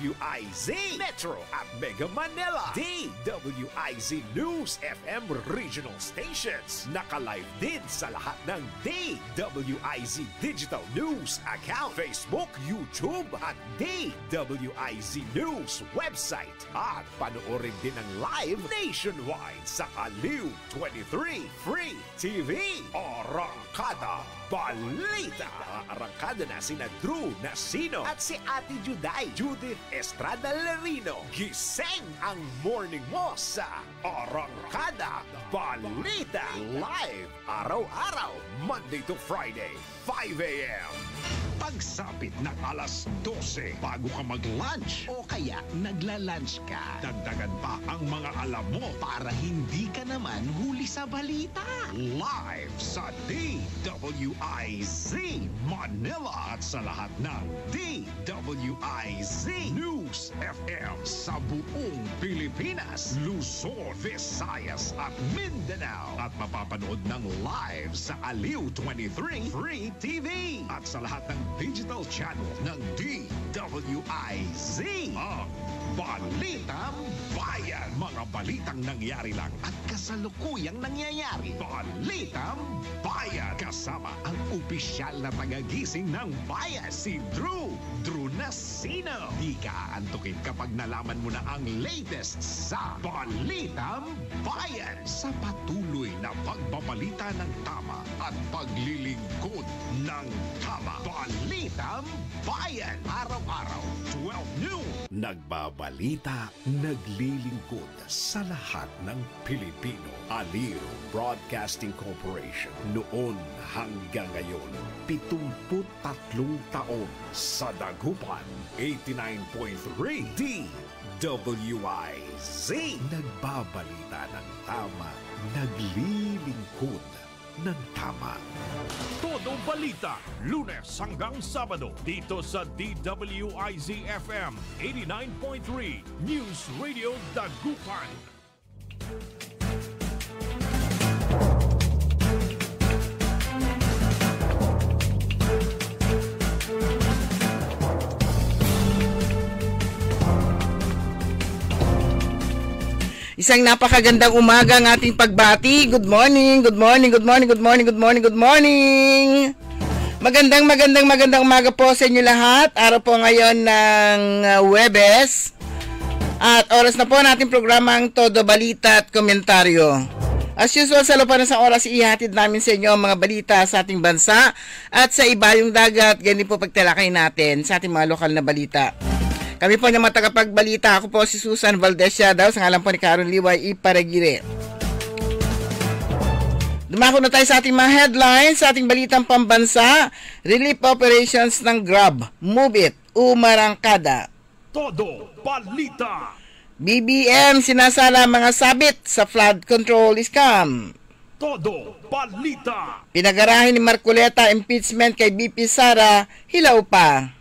DWIZ Metro at Mega Manila. DWIZ News FM Regional Stations. Naka-live din sa lahat ng DWIZ Digital News account, Facebook, YouTube at DWIZ News website. At panoorin din ang live nationwide sa Aliw 23 Free TV. Arangkada Balita. Arangkada na sina Drew Nasino at si Ate Juday, Judith Estrada Lerino. Gising ang morning mo sa Arangkada Balita. Live araw-araw, Monday to Friday, 5 a.m. Pagsapit ng alas 12 bago ka mag-lunch o kaya nagla-lunch ka, dagdagan pa ang mga alam mo para hindi ka naman huli sa balita. Live sa DWIZ Manila at sa lahat ng DWIZ News FM sa buong Pilipinas, Luzon, Visayas at Mindanao. At mapapanood ng live sa Aliw 23 Free TV at sa lahat ng digital channel ng DWIZ. Ang Balitang Bayan. Mga balitang nangyari lang at Kasalukuyang nangyayari. Balitang Bayan. Kasama ang opisyal na tagagising ng bayan, si Drew Nasino. Di ka aantukin kapag nalaman mo na ang latest sa Balitang Bayan. Sa patuloy na pagbabalita ng tama at paglilingkod ng tama. Balitang Bayan. Araw-araw, 12 noon. Nagbabalita, naglilingkod sa lahat ng Pilipino. Aliw Broadcasting Corporation. Noon hanggang ngayon, 73 taon sa dagupan. 89.3 DWIZ. Nagbabalita ng tama, naglilingkod ng tama. Todo balita, Lunes hanggang Sabado dito sa DWIZ FM 89.3 News Radio Dagupan. Isang napakagandang umaga ang ating pagbati. Good morning, good morning, good morning, good morning, good morning, good morning. Magandang umaga po sa inyo lahat. Araw po ngayon ng Huwebes. At oras na po natin programang Todo Balita at Komentaryo. As usual, sa lupa na sa oras, ihatid namin sa inyo ang mga balita sa ating bansa at sa ibayong dagat. Ganyan po pagtalakay natin sa ating mga lokal na balita. Kami po ng mga tagapagbalita. Ako po si Susan Valdez Yadaw, sa ngalan po ni Karen Liway Iparagire. Dumako na tayo sa ating mga headlines, sa ating balitang pambansa. Relief operations ng Grab, Move It, Umarangkada. Todo Balita. BBM sinasala mga sabit sa flood control scam. Todo Balita. Pinagarahin ni Marcoleta impeachment kay BP Sara, hilaw pa.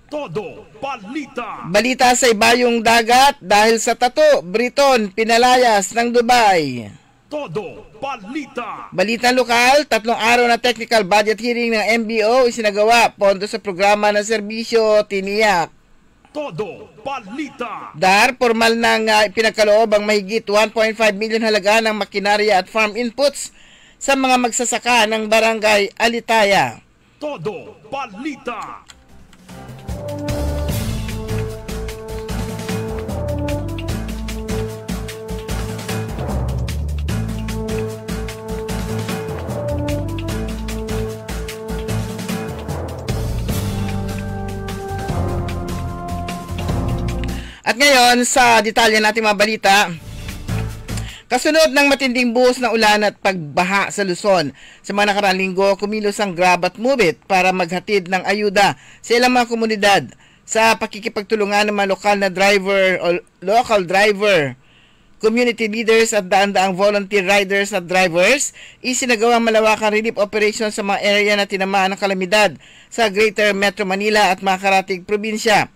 Todo Balita. Balita sa ibayong dagat dahil sa tato, Briton pinalayas ng Dubai. Todo Balita. Balita lokal, 3 araw na technical budget hearing ng MBO isinagawa, pondo sa programa ng serbisyo tiniyak. Todo Balita. Dar, formal nang pinagkaloob ang mahigit 1.5 million halaga ng makinarya at farm inputs sa mga magsasaka ng barangay Alitaya. Todo Balita. At ngayon, sa detalye natin mga balita, kasunod ng matinding buhos ng ulan at pagbaha sa Luzon, sa mga nakaraang linggo, kumilos ang Grab at Move It para maghatid ng ayuda sa ilang mga komunidad sa pakikipagtulungan ng mga lokal na driver o local driver, community leaders at daan-daang volunteer riders at drivers. Isinagawang malawakang relief operation sa mga area na tinamaan ng kalamidad sa Greater Metro Manila at mga karatig probinsya.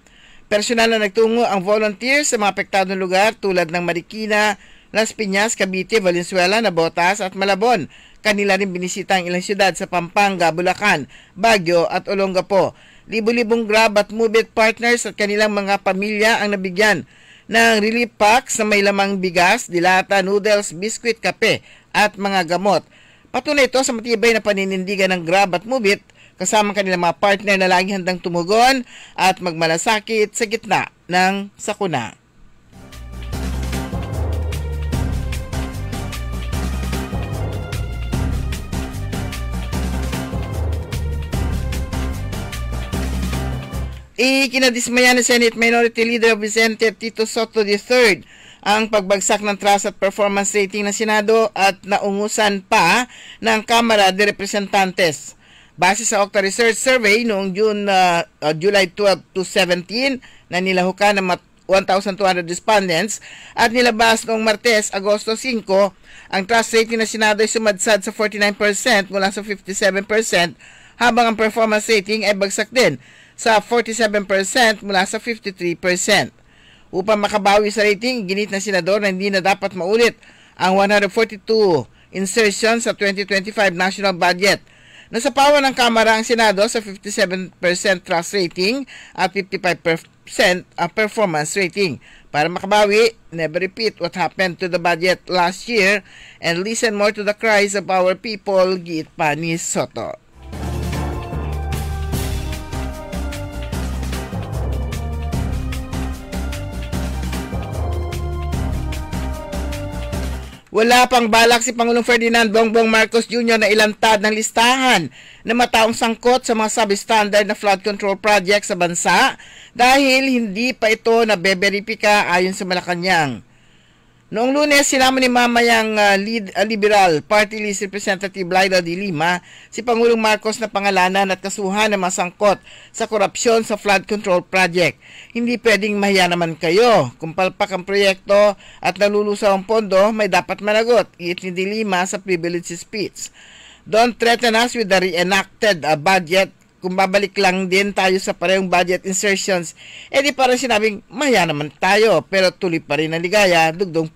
Personal na nagtungo ang volunteers sa mga apektadong lugar tulad ng Marikina, Las Piñas, Cavite, Valenzuela, Navotas at Malabon. Kanila rin binisita ang ilang syudad sa Pampanga, Bulacan, Baguio at Olongapo. Libo-libong Grab at Move It partners at kanilang mga pamilya ang nabigyan ng relief packs na may lamang bigas, dilata, noodles, biskwit, kape at mga gamot. Patunay ito sa matibay na paninindigan ng Grab at Move It kasama kanilang mga partner na laging handang tumugon at magmalasakit sa gitna ng sakuna. Ikinadismaya ni Senate Minority Leader Vicente Tito Soto III ang pagbagsak ng trust at performance rating ng Senado at naungusan pa ng Kamara de Representantes. Base sa Octa Research Survey noong July 12 to 17 na nilahukan ng 1,200 respondents at nilabas noong Martes, Agosto 5, ang trust rating ng Senado ay sumadsad sa 49% mula sa 57% habang ang performance rating ay bagsak din sa 47% mula sa 53%. Upang makabawi sa rating, ginit ng senador na hindi na dapat maulit ang 142 insertions sa 2025 national budget. Nasapawan ng Kamara ang Senado sa 57% trust rating at 55% performance rating. Para makabawi, never repeat what happened to the budget last year and listen more to the cries of our people, giit pa ni Soto. Wala pang balak si Pangulong Ferdinand Bongbong Marcos Jr. na ilantad ng listahan na mataong sangkot sa mga substandard na flood control project sa bansa dahil hindi pa ito nabeberipika ayon sa Malacanang. Noong Lunes, sinama ni mamayang Liberal Party List Representative Laila de Lima si Pangulong Marcos na pangalanan at kasuhan na masangkot sa korupsyon sa flood control project. Hindi pwedeng mahiya naman kayo. Kung palpak ang proyekto at nalulusaw ang pondo, may dapat managot. Iit ni de Lima sa privilege speech. Don't threaten us with the reenacted budget. Kung babalik lang din tayo sa parehong budget insertions, di parang sinabing, maya naman tayo, pero tuloy pa rin ang ligaya,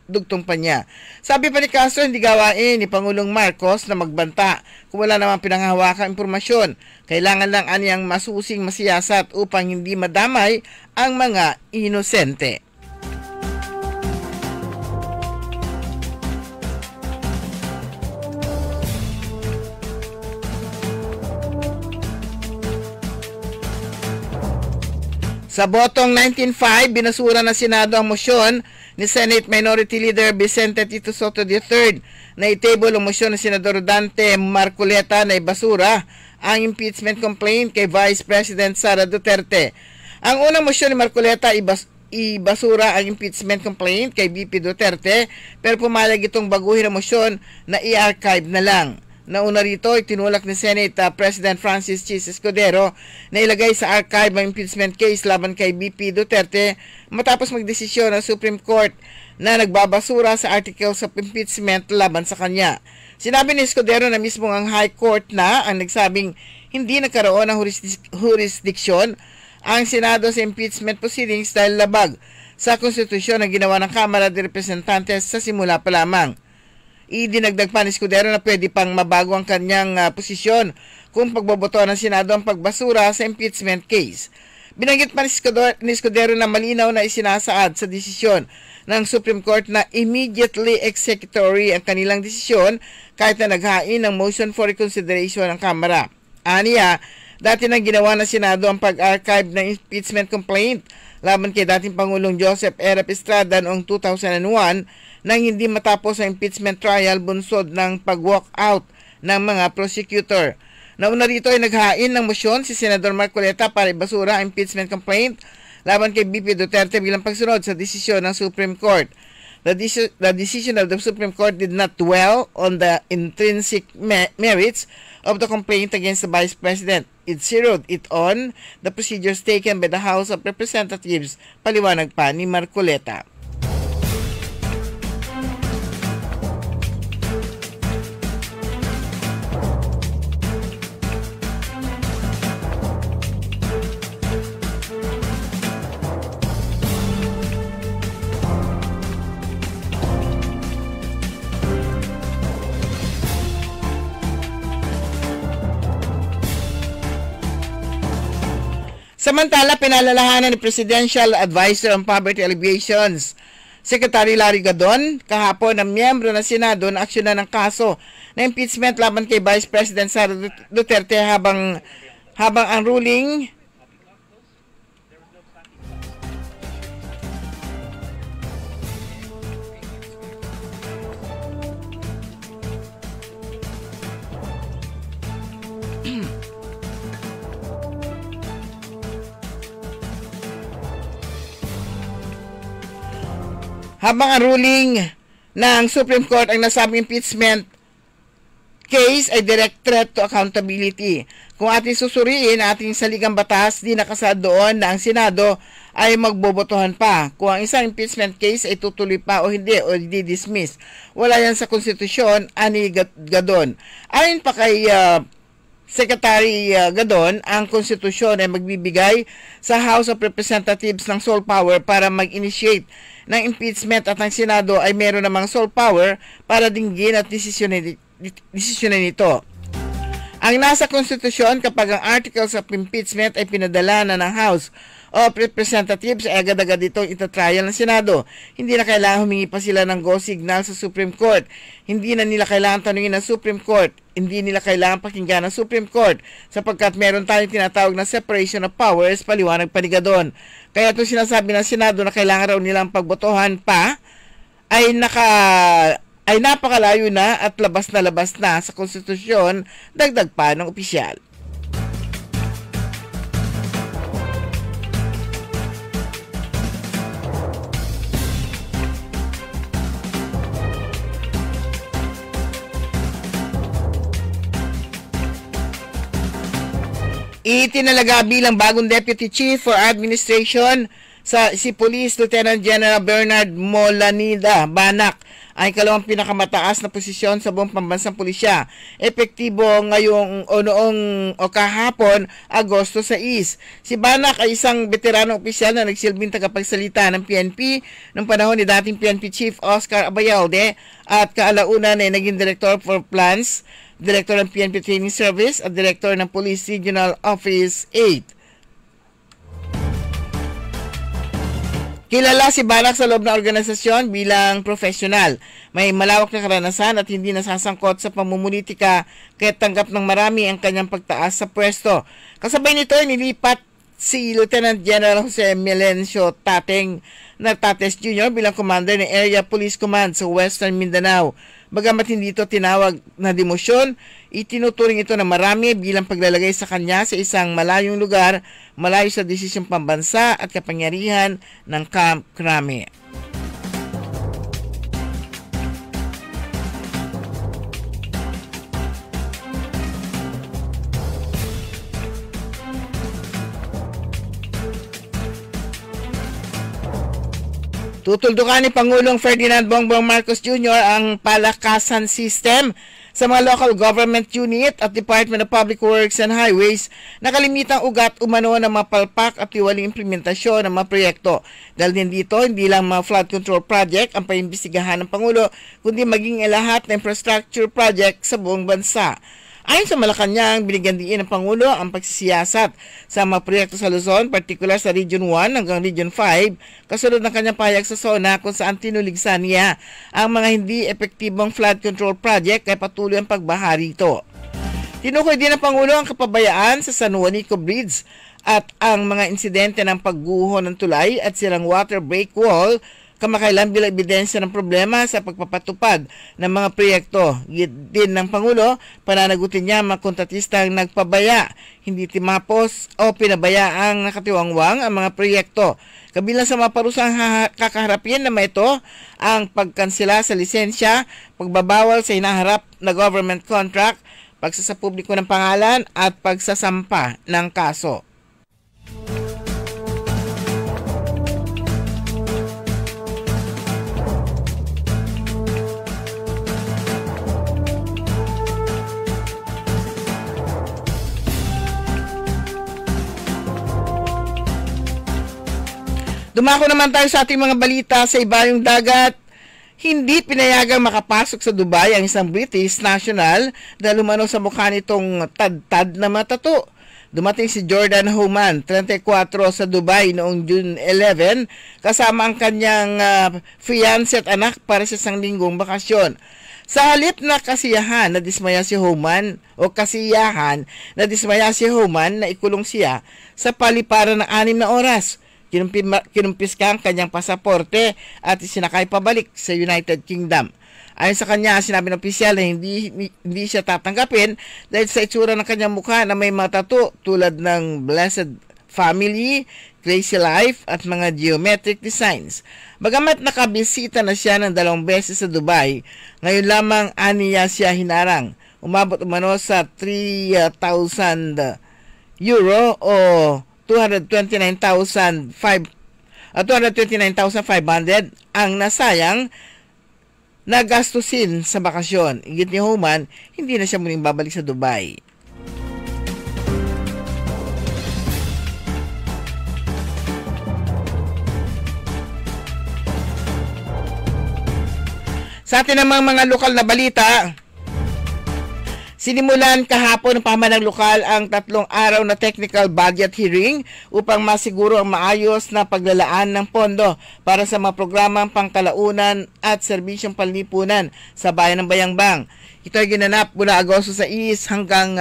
dugtong pa niya. Sabi pa ni Castro, hindi gawain ni Pangulong Marcos na magbanta kung wala namang pinanghahawakang impormasyon. Kailangan lang aniyang masusing masiyasat upang hindi madamay ang mga inosente. Sa botong 19-5, binasura ng Senado ang motion ni Senate Minority Leader Vicente Tito Soto III na itable ang motion ng Senador Dante Marcoleta na ibasura ang impeachment complaint kay Vice President Sara Duterte. Ang unang motion ni Marcoleta ibasura ang impeachment complaint kay VP Duterte pero pumalag itong baguhin ang motion na i-archive na lang. Nauna rito, itinulak ni Senate President Francis Chis Escudero na ilagay sa archive ang impeachment case laban kay BP Duterte matapos magdesisyon ng Supreme Court na nagbabasura sa articles of impeachment laban sa kanya. Sinabi ni Escudero na mismo ang High Court na ang nagsabing hindi nagkaroon ng jurisdiction ang Senado sa impeachment proceedings dahil labag sa konstitusyon na ginawa ng Kamara de Representantes sa simula pa lamang. Idinagdag pa ni Escudero na pwede pang mabago ang kanyang posisyon kung pagboboto ng Senado ang pagbasura sa impeachment case. Binanggit pa ni Escudero na malinaw na isinasaad sa desisyon ng Supreme Court na immediately executory ang kanilang desisyon kahit na naghain ng motion for reconsideration ng Kamara. Aniya, dati nang ginawa ng Senado ang pag-archive ng impeachment complaint laban kay dating Pangulong Joseph R. Estrada noong 2001 nang hindi matapos ang impeachment trial bunsod ng pag-walk out ng mga prosecutor. Nauna rito ay naghain ng motion si Senador Marcoleta para ibasura ang impeachment complaint laban kay BP Duterte bilang pagsunod sa desisyon ng Supreme Court. The decision of the Supreme Court did not dwell on the intrinsic merits of the complaint against the Vice President. It zeroed it on the procedures taken by the House of Representatives, paliwanag pa ni Marcoleta. Samantala, pinalalahanan ni Presidential Advisor on Poverty Alleviations, Secretary Larry Gadon, kahapon ng miyembro ng Senado na aksyonan ng kaso na impeachment laban kay Vice President Sara Duterte habang ang ruling ng Supreme Court ang nasabing impeachment case ay direct threat to accountability. Kung ating susuriin ating saligang batas, di nakasaad doon na ang Senado ay magbobotohan pa. Kung ang isang impeachment case ay tutuloy pa o hindi o di-dismiss. Wala yan sa konstitusyon, ani Gadon. Ayon pa kay Secretary Gadon, ang konstitusyon ay magbibigay sa House of Representatives ng sole power para mag-initiate ng impeachment at ang Senado ay meron namang sole power para dinggin at desisyonin nito. Ang nasa konstitusyon, kapag ang articles of impeachment ay pinadala na ng House of Representatives ay agad-agad itong itatrial ng Senado. Hindi na kailangan humingi pa sila ng go signal sa Supreme Court. Hindi na nila kailangan tanungin ng Supreme Court. Hindi nila kailangan pakinggan ng Supreme Court sapagkat meron tayong tinatawag na separation of powers, paliwanag pa ni Gadon. Kaya itong sinasabi ng Senado na kailangan raw nilang pagbotohan pa ay napakalayo na at labas na sa konstitusyon, dagdag pa ng opisyal. Itinalaga bilang bagong Deputy Chief for Administration si Police Lieutenant General Bernard Molanida Banak ay ikalawang pinakamataas na posisyon sa buong pambansang pulisya. Epektibo noong kahapon, Agosto 6. Si Banak ay isang veteranong opisyal na nagsilbing tagapagsalita ng PNP noong panahon ni dating PNP Chief Oscar Abayalde at kaalaunan ay naging Director for Plans, Director ng PNP Training Service at Director ng Police Regional Office 8. Kilala si Banak sa loob ng organisasyon bilang profesional. May malawak na karanasan at hindi nasasangkot sa pamumulitika kaya tanggap ng marami ang kanyang pagtaas sa pwesto. Kasabay nito, nilipat si Lieutenant General Jose Melencio Tates Jr. bilang commander ng Area Police Command sa Western Mindanao. Bagamat hindi ito tinawag na demosyon, itinuturing ito ng marami bilang paglalagay sa kanya sa isang malayong lugar, malayo sa desisyong pambansa at kapangyarihan ng Camp Crame. Tutuldukan ni Pangulong Ferdinand Bongbong Marcos Jr. ang palakasan system sa mga local government unit at Department of Public Works and Highways na kalimitang ugat umano ng mapalpak at tiwaling implementasyon ng mga proyekto. Dahil din dito, hindi lang mga flood control project ang paimbestigahan ng Pangulo, kundi maging lahat ng infrastructure project sa buong bansa. Ayon sa Malacanang, binigyan din ng Pangulo ang pagsisiyasat sa mga proyekto sa Luzon, partikular sa Region 1 hanggang Region 5, kasunod ng kanyang pahayag sa SONA kung saan tinuligsan niya ang mga hindi epektibong flood control project kaya patuloy ang pagbaha rito. Tinukoy din ng Pangulo ang kapabayaan sa San Juanico Bridge at ang mga insidente ng pagguho ng tulay at sirang water break wall kamakailan bilang ebidensya ng problema sa pagpapatupad ng mga proyekto. Din ng Pangulo, pananagutin niya mga kontratistang nagpabaya, hindi timapos o pinabayaang nakatiwangwang ang mga proyekto. Kabilang sa mga parusang kakaharapin na ito ang pagkansela sa lisensya, pagbabawal sa hinaharap na government contract, pagsasapubliko ng pangalan at pagsasampa ng kaso. Dumako naman tayo sa ating mga balita sa ibayong dagat. Hindi pinayagang makapasok sa Dubai ang isang British national dahil umano sa mukha nitong tad-tad na mga tato. Dumating si Jordan Human, 34, sa Dubai noong June 11, kasama ang kanyang fiancé at anak para sa isang linggong bakasyon. Sa halip na kasiyahan na dismaya si Human na ikulong siya sa paliparan ng 6 na oras. Kinumpis ka ang kanyang pasaporte at isinakay pabalik sa United Kingdom. Ayon sa kanya, sinabi ng opisyal na hindi siya tatanggapin dahil sa itsura ng kanyang mukha na may mga tattoo tulad ng Blessed Family, Crazy Life at mga geometric designs. Bagamat nakabisita na siya ng 2 beses sa Dubai, ngayon lamang aniya siya hinarang. Umabot umano sa 3,000 euro o 229,500 ang nasayang nagastusin sa bakasyon. Igit ni Human, hindi na siya muling babalik sa Dubai. Sa atin namang mga lokal na balita, sinimulan kahapon ng pamahalang lokal ang 3 araw na technical budget hearing upang masiguro ang maayos na paglalaan ng pondo para sa mga programang pangkalaunan at serbisyong panlipunan sa bayan ng Bayambang. Ito ay ginanap mula Agosto 6 hanggang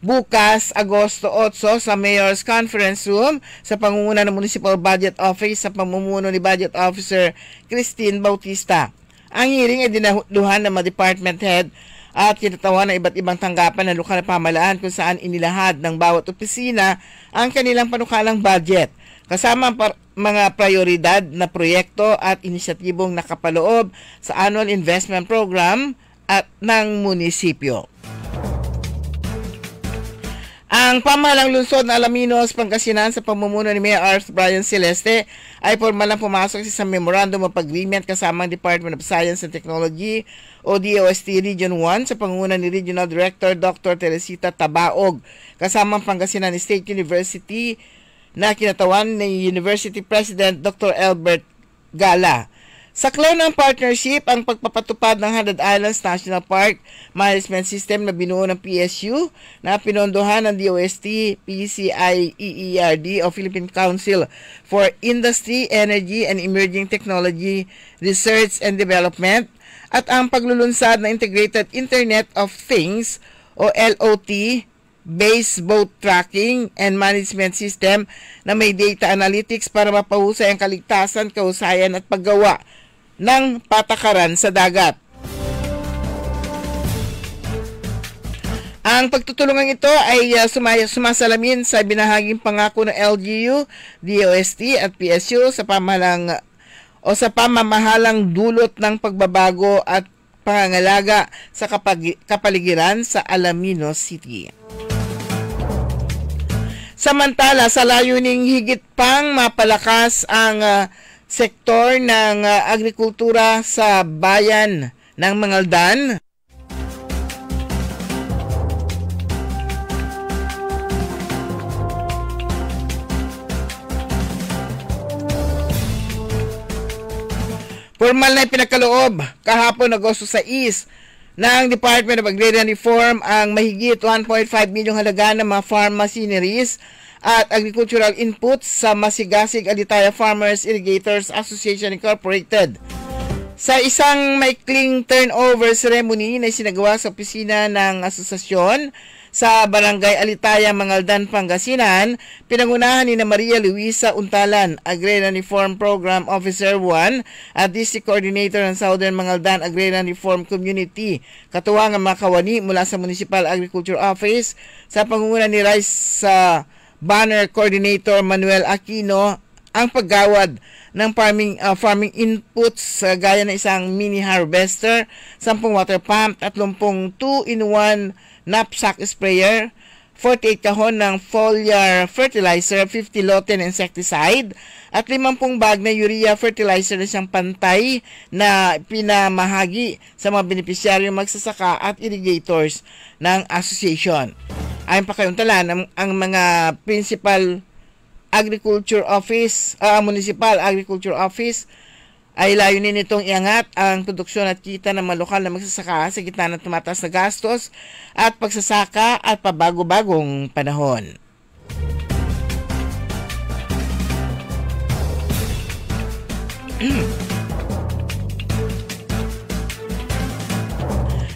bukas, Agosto 8 sa Mayor's Conference Room sa pangunguna ng Municipal Budget Office sa pamumuno ni Budget Officer Christine Bautista. Ang hearing ay dinaluhan ng mga department head at kinatawan ng iba't ibang tanggapan ng lokal na pamahalaan kung saan inilahad ng bawat opisina ang kanilang panukalang budget, kasama ang mga prioridad na proyekto at inisyatibong nakapaloob sa Annual Investment Program at ng munisipyo. Ang pamahalang lungsod na Alaminos, Pangasinan sa pamumuno ni Mayor Arth Brian Celeste ay formal lang pumasok sa Memorandum of Agreement kasama ang Department of Science and Technology o DOST Region 1 sa pangunguna ni Regional Director Dr. Teresita Tabaog kasama ang Pangasinan State University na kinatawan ni University President Dr. Albert Gala. Saklaw ng partnership ang pagpapatupad ng 100 Islands National Park Management System na binuo ng PSU na pinondohan ng DOST, PCIEERD o Philippine Council for Industry, Energy and Emerging Technology Research and Development at ang paglulunsad ng Integrated Internet of Things o LOT Base Boat Tracking and Management System na may data analytics para mapahusay ang kaligtasan, kahusayan at paggawa ng patakaran sa dagat. Ang pagtutulungan ito ay sumasalamin sa binahaging pangako ng LGU, DOST at PSU sa pamamahalang dulot ng pagbabago at pangangalaga sa kapaligiran sa Alaminos City. Samantala, sa layuning higit pang mapalakas ang sektor ng agrikultura sa bayan ng Mangaldan, formal na ipinagkaloob kahapon Agosto 6 ng Department of Agrarian Reform ang mahigit 1.5 milyong halaga ng mga farm machineries at agricultural inputs sa Masigasig Alitaya Farmers Irrigators Association Incorporated. Sa isang maikling turnover ceremony na isinagawa sa opisina ng asosasyon sa Barangay Alitaya, Mangaldan, Pangasinan, pinangunahan ni Maria Luisa Untalan, Agrarian Reform Program Officer 1 at District Coordinator ng Southern Mangaldan Agrarian Reform Community, katuwang ang mga kawani mula sa Municipal Agriculture Office sa pangunguna ni Rice Banner Coordinator Manuel Aquino ang paggawad ng farming inputs gaya ng isang mini harvester, 10 water pump, 30 2-in-1 knapsack sprayer, 48 kahon ng foliar fertilizer, 50 Loten insecticide, at 50 bag na urea fertilizer na siyang pantay na pinamahagi sa mga benepisyaryong magsasaka at irrigators ng association. Ayon pa kayong talan, ang mga principal agriculture office, municipal agriculture office ay layunin nitong iangat ang produksyon at kita ng mga lokal na magsasaka sa gitna ng tumataas na gastos at pagsasaka at pabago-bagong panahon.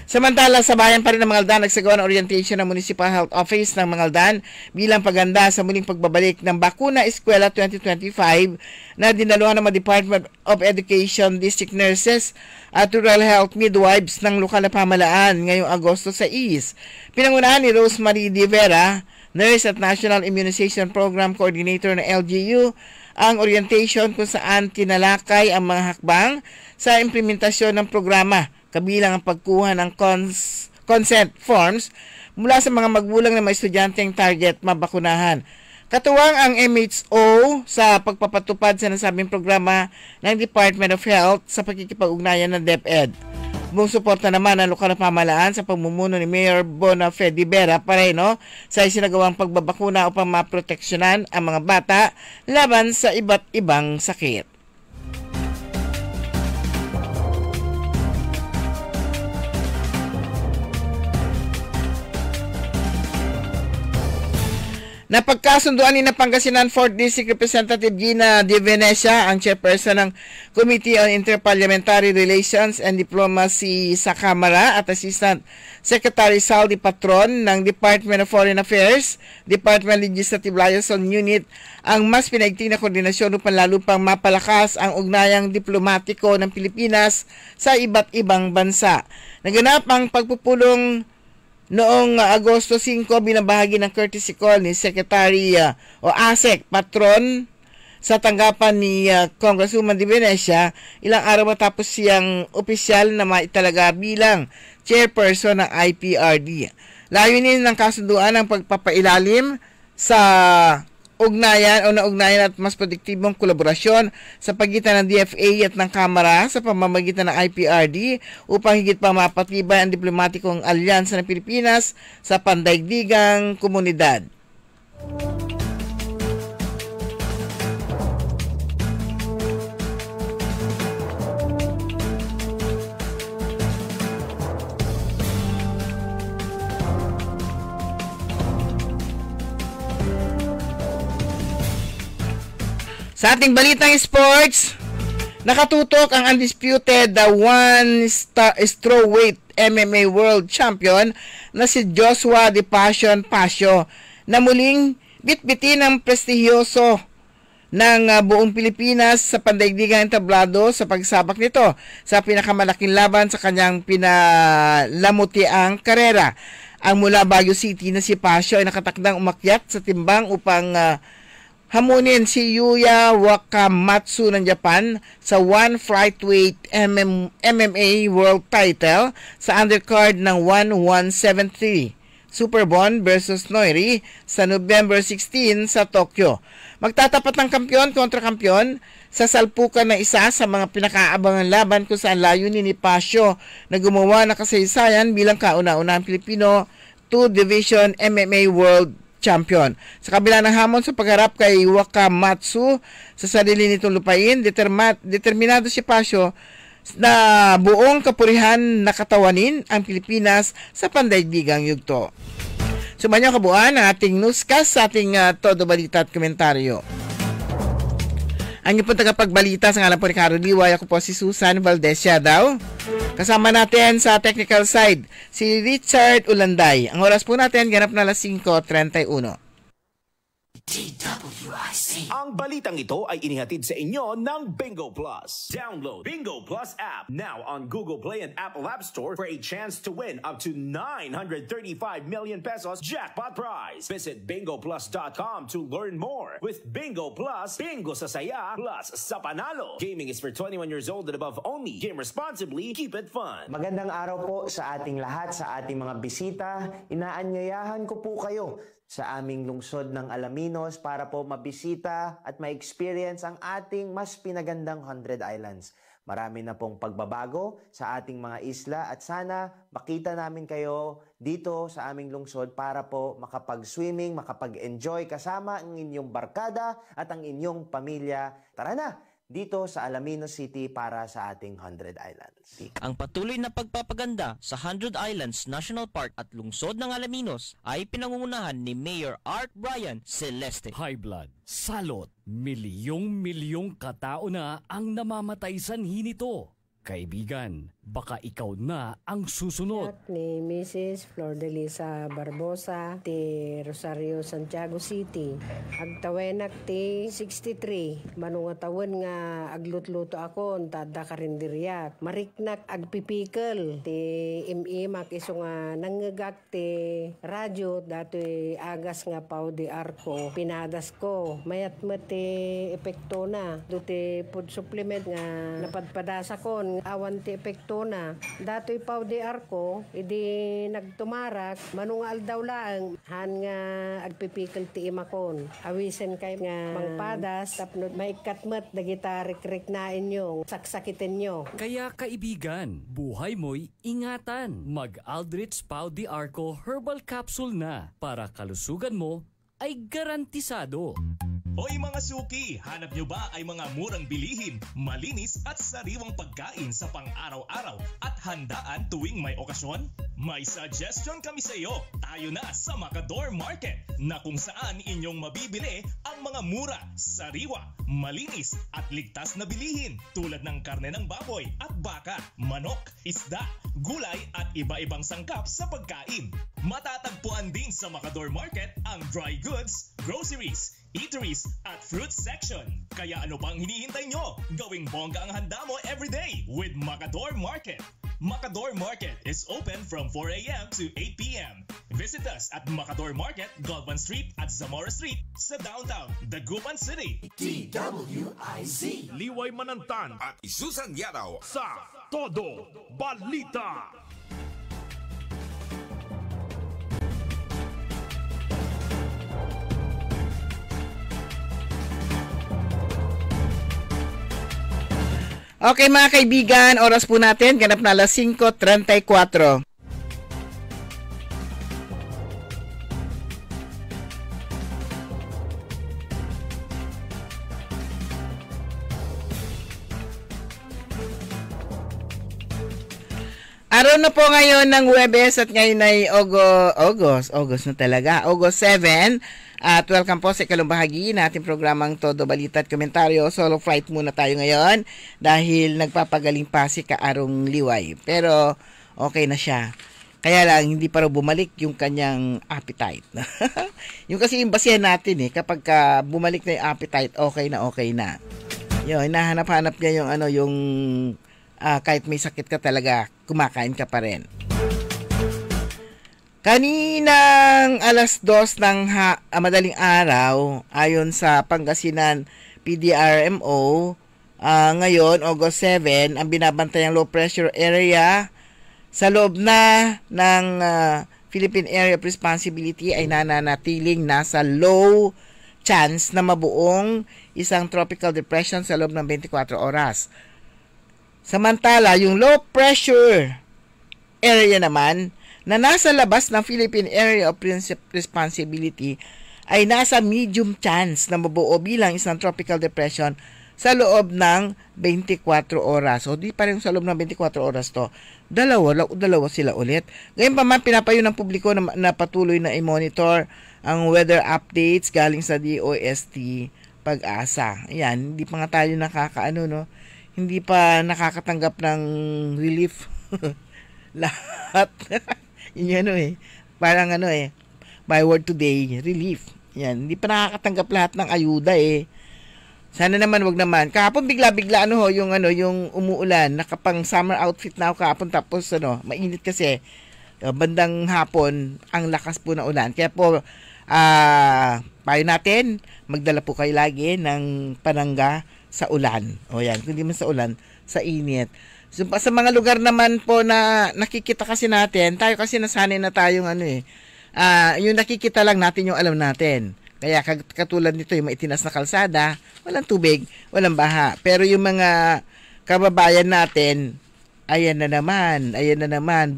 Samantala, sa bayan pa rin ng Mangaldan, nagsagawa ng orientation ng Municipal Health Office ng Mangaldan bilang paghanda sa muling pagbabalik ng Bakuna Eskwela 2025 na dinaluhan ng mga Department of Education, District Nurses at Rural Health Midwives ng lokal na pamahalaan ngayong Agosto 6. Pinangunahan ni Rosemary De Vera, Nurse at National Immunization Program Coordinator ng LGU, ang orientation kung saan tinalakay ang mga hakbang sa implementasyon ng programa, kabilang ang pagkuha ng consent forms mula sa mga magulang ng mga estudyanteng target mabakunahan. Katuwang ang MHO sa pagpapatupad sa nasabing programa ng Department of Health sa pagkikipag-ugnayan ng DepEd. Bumusuporta naman ang lokal na pamahalaan sa pamumuno ni Mayor Bonafé De Vera Pareno sa isinagawang pagbabakuna upang maproteksyonan ang mga bata laban sa iba't ibang sakit. Napagkasunduan ni Pangasinan 4th District Representative Gina De Venecia, ang chairperson ng Committee on Interparliamentary Relations and Diplomacy sa Kamara at Assistant Secretary Saldi Patron ng Department of Foreign Affairs, Department Legislative Liaison Unit, ang mas pinaigting na koordinasyon upang lalo pang mapalakas ang ugnayang diplomatiko ng Pilipinas sa iba't ibang bansa. Naganap ang pagpupulong noong Agosto 5 bilang bahagi ng courtesy call ni Secretary o ASEC Patron sa tanggapan ni Congresswoman De Venecia ilang araw matapos siyang opisyal na maitalaga bilang chairperson ng IPRD. Layunin ng kasunduan ang pagpapailalim sa ugnayan at mas produktibong kolaborasyon sa pagitan ng DFA at ng Kamara sa pamamagitan ng IPRD upang higit pa mapatibay ang diplomatikong alyansa ng Pilipinas sa pandaigdigang komunidad. Sa ating balitang sports, nakatutok ang undisputed strawweight MMA World Champion na si Joshua De Passion Pasio na muling bitbitin ang prestihiyoso ng buong Pilipinas sa pandaigdigang entablado sa pagsabak nito sa pinakamalaking laban sa kanyang pinalamutiang karera. Ang mula Baguio City na si Pasio ay nakatakdang umakyat sa timbang upang hamunin si Yuya Wakamatsu ng Japan sa 1 flyweight MMA World Title sa undercard ng 1173 Superbon versus Noiri sa November 16 sa Tokyo. Magtatapat ng kampiyon kontra kampiyon sa salpukan ng isa sa mga pinakaabangan laban kung saan layunin ni Pasio na gumawa ng kasaysayan bilang kauna-unahang Pilipino 2-division MMA World Champion. Sa kabila ng hamon sa pagharap kay Wakamatsu sa sarili nitong lupain, determinado si Pasio na buong kapurihan na katawanin ang Pilipinas sa pandaigdigang yugto. Sumanyo kabuuan ang ating newscast sa ating Todo Balita at Komentaryo. Ang iyong tagapagbalita sa ngalan po ni Caro Liway, ako po si Susan Valdez Yadaw. Kasama natin sa technical side, si Richard Ulanday. Ang oras po natin, ganap na alas 5:31. DWIC. Ang balitang ito ay inihatid sa inyo ng Bingo Plus. Download Bingo Plus app now on Google Play and Apple App Store for a chance to win up to 935 million pesos jackpot prize. Visit bingoplus.com to learn more. With Bingo Plus, bingo sa saya plus sa panalo. Gaming is for 21 years old and above only. Game responsibly. Keep it fun. Magandang araw po sa ating lahat, sa ating mga bisita. Inaanyayahan ko po kayo sa aming lungsod ng Alaminos para po mabisita at ma-experience ang ating mas pinagandang 100 Islands. Marami na pong pagbabago sa ating mga isla at sana makita namin kayo dito sa aming lungsod para po makapag-swimming, makapag-enjoy kasama ang inyong barkada at ang inyong pamilya. Tara na! dito sa Alaminos City para sa ating 100 Islands. Ang patuloy na pagpapaganda sa 100 Islands National Park at lungsod ng Alaminos ay pinangungunahan ni Mayor Art Brian Celeste. High blood, salot, milyong-milyong katao na ang namamatay sanhi nito. Kaibigan, baka ikaw na ang susunod. Ni Mrs. Flor de Lisa Barbosa, ti Rosario, Santiago City. Agtawenak ti 63. Manungatawan nga aglutluto ako, tada karinderyak. Mariknak agpipikal. Ti imimak iso nga nanggagak ti radyo, dato'y agas nga pao di arko. Pinadas ko. Mayat mo ti epekto na. Do'ti food supplement nga napadpadasa ko. Awan ti epekto na. Dato'y pao di arko, idi nagtumarak, manungal daw lang, han nga agpipikal ti imakon. Awisen kay nga mangpadas, tapno may katmat, dagita rik-rik na inyo, saksakitin nyo. Kaya kaibigan, buhay mo'y ingatan. Mag-Aldrich Pau di Arco Herbal Capsule na para kalusugan mo ay garantisado. Hoy mga suki, hanap nyo ba ay mga murang bilihin, malinis at sariwang pagkain sa pang-araw-araw at handaan tuwing may okasyon? May suggestion kami sa iyo. Tayo na sa Macador Market na kung saan inyong mabibili ang mga mura, sariwa, malinis at ligtas na bilihin tulad ng karne ng baboy at baka, manok, isda, gulay at iba-ibang sangkap sa pagkain. Matatagpuan din sa Macador Market ang dry goods, groceries, eateries at fruit section. Kaya ano pang hinihintay nyo? Gawing bongga ang handa mo everyday with Macador Market. Macador Market is open from 4 a.m. to 8 p.m. Visit us at Macador Market, Galvan Street at Zamora Street sa downtown Dagupan City. DWIZ. Liway Manantan At Susan Yaraw. sa Todo Balita. Okay mga kaibigan, oras po natin, ganap na alas 5:34. Araw na po ngayon ng Huwebes at ngayon ay August na talaga, August 7. At welcome po sa ikalawang bahagi ng ating programang Todo Balita at Komentaryo. Solo flight muna tayo ngayon dahil nagpapagaling pa si Kaarong Liway. Pero okay na siya. Kaya lang hindi pa raw bumalik yung kanyang appetite. Yung kasi yung basihan natin kapag bumalik na yung appetite, okay na. Yun, nahanap-hanap niya yung kahit may sakit ka talaga, kumakain ka pa rin. Kaninang alas 2 ng madaling araw, ayon sa Pangasinan PDRMO, ngayon, August 7, ang binabantayang low pressure area sa loob na ng Philippine Area of Responsibility ay nananatiling nasa low chance na mabuong isang tropical depression sa loob ng 24 oras. Samantala, yung low pressure area naman na nasa labas ng Philippine Area of Responsibility ay nasa medium chance na mabuo bilang isang tropical depression sa loob ng 24 oras. O di pa rin sa loob ng 24 oras to. Dalawa sila ulit. Ngayon pa man pinapayo ng publiko na patuloy na i-monitor ang weather updates galing sa DOST Pag-asa. Ayan, hindi pa nga tayo hindi pa nakakatanggap ng relief. Lahat. Yun parang by word today, relief. Yan, hindi pa nakakatanggap lahat ng ayuda Sana naman wag naman. Kahapon bigla-bigla yung umuulan, nakapang summer outfit na ako kahapon tapos mainit kasi. Bandang hapon ang lakas po na ulan. Kaya po payo natin, magdala po kayo lagi ng panangga sa ulan. O yan, kundi man sa ulan, sa init. So, sa mga lugar naman po na nakikita kasi natin, tayo kasi nasanay na tayong yung nakikita lang natin yung alam natin. Kaya katulad nito, yung maitinas na kalsada, walang tubig, walang baha. Pero yung mga kababayan natin, ayan na naman,